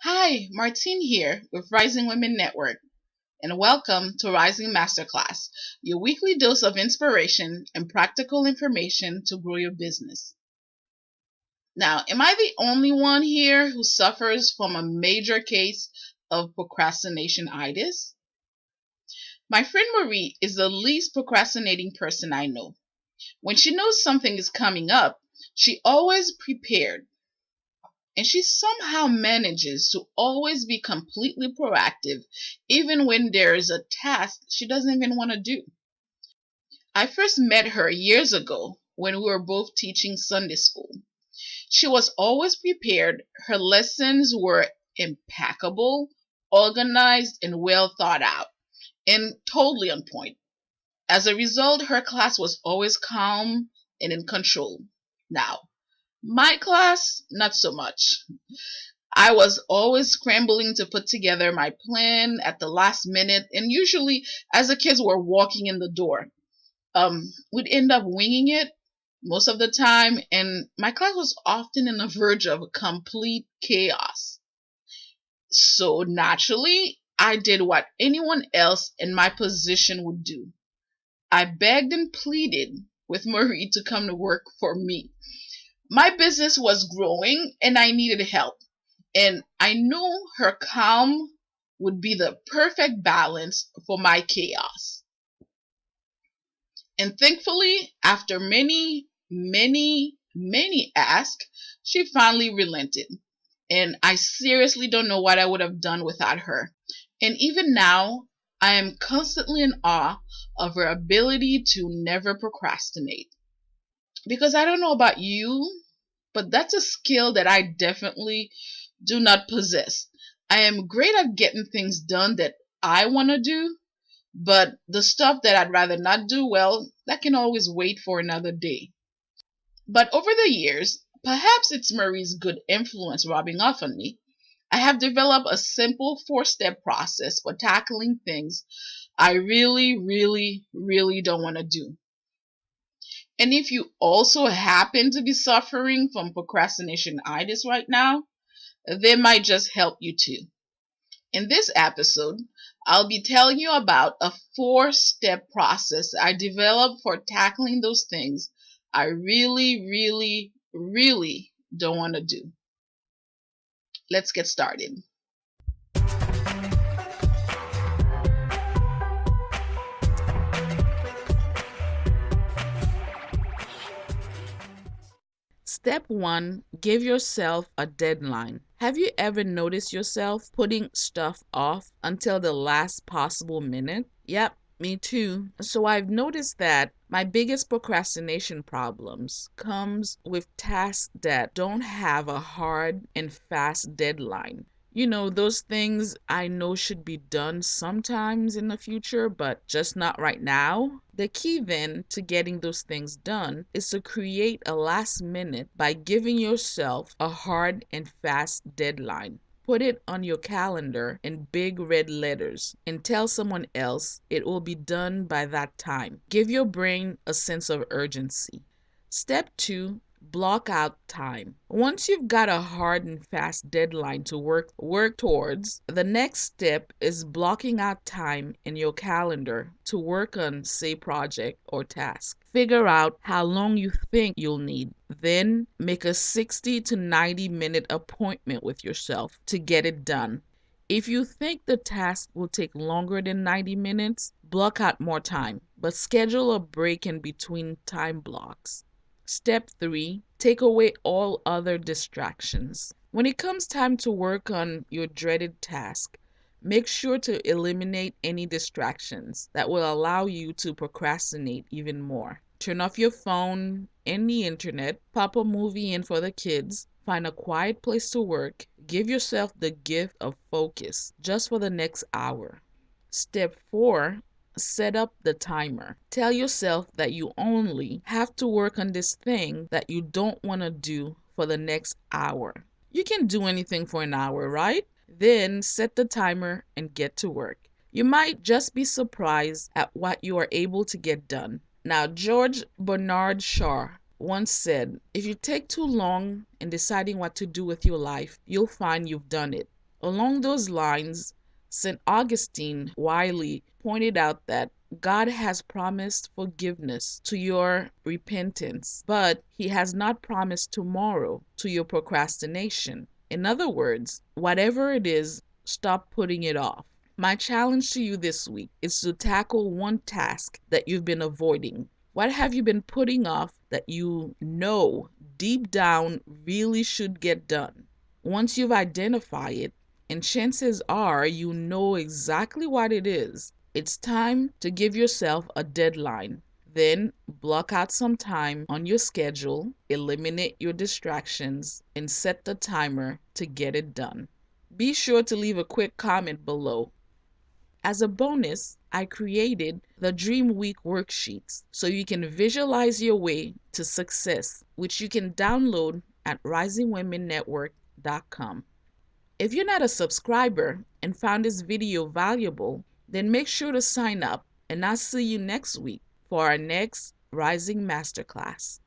Hi, Martine here with Rising Women Network, and welcome to Rising Masterclass, your weekly dose of inspiration and practical information to grow your business. Now, am I the only one here who suffers from a major case of procrastination-itis? My friend Marie is the least procrastinating person I know. When she knows something is coming up, she always prepared. And she somehow manages to always be completely proactive, even when there is a task she doesn't even want to do. I first met her years ago when we were both teaching Sunday school. She was always prepared, her lessons were impeccable, organized, and well thought out, and totally on point. As a result, her class was always calm and in control. Now, my class, not so much. I was always scrambling to put together my plan at the last minute, and usually as the kids were walking in the door, we'd end up winging it most of the time, and my class was often on the verge of complete chaos. So naturally, I did what anyone else in my position would do. I begged and pleaded with Marie to come to work for me. My business was growing and I needed help. And I knew her calm would be the perfect balance for my chaos. And thankfully, after many asks, she finally relented. And I seriously don't know what I would have done without her. And even now, I am constantly in awe of her ability to never procrastinate. Because I don't know about you, but that's a skill that I definitely do not possess. I am great at getting things done that I want to do, but the stuff that I'd rather not do, well, that can always wait for another day. But over the years, perhaps it's Marie's good influence rubbing off on me, I have developed a simple 4-step process for tackling things I really don't want to do. And if you also happen to be suffering from procrastination-itis right now, they might just help you too. In this episode, I'll be telling you about a 4-step process I developed for tackling those things I really don't want to do. Let's get started. Step 1, give yourself a deadline. Have you ever noticed yourself putting stuff off until the last possible minute? Yep, me too. So I've noticed that my biggest procrastination problems comes with tasks that don't have a hard and fast deadline. You know, those things I know should be done sometimes in the future, but just not right now. The key then to getting those things done is to create a last minute by giving yourself a hard and fast deadline. Put it on your calendar in big red letters and tell someone else it will be done by that time. Give your brain a sense of urgency. Step 2, block out time. Once you've got a hard and fast deadline to work towards, the next step is blocking out time in your calendar to work on, say, project or task. Figure out how long you think you'll need. Then make a 60 to 90 minute appointment with yourself to get it done. If you think the task will take longer than 90 minutes, block out more time, but schedule a break in between time blocks. Step 3, take away all other distractions. When it comes time to work on your dreaded task, make sure to eliminate any distractions that will allow you to procrastinate even more. Turn off your phone and the internet, pop a movie in for the kids, find a quiet place to work, give yourself the gift of focus just for the next hour. Step 4, set up the timer. Tell yourself that you only have to work on this thing that you don't want to do for the next hour. You can do anything for an hour, right? Then set the timer and get to work. You might just be surprised at what you are able to get done. Now, George Bernard Shaw once said, if you take too long in deciding what to do with your life, you'll find you've done it. Along those lines, St. Augustine Wiley pointed out that God has promised forgiveness to your repentance, but He has not promised tomorrow to your procrastination. In other words, whatever it is, stop putting it off. My challenge to you this week is to tackle one task that you've been avoiding. What have you been putting off that you know deep down really should get done? Once you've identified it, and chances are you know exactly what it is, it's time to give yourself a deadline. Then block out some time on your schedule, eliminate your distractions, and set the timer to get it done. Be sure to leave a quick comment below. As a bonus, I created the Dream Week worksheets so you can visualize your way to success, which you can download at risingwomennetwork.com. If you're not a subscriber and found this video valuable, then make sure to sign up, and I'll see you next week for our next Rising Masterclass.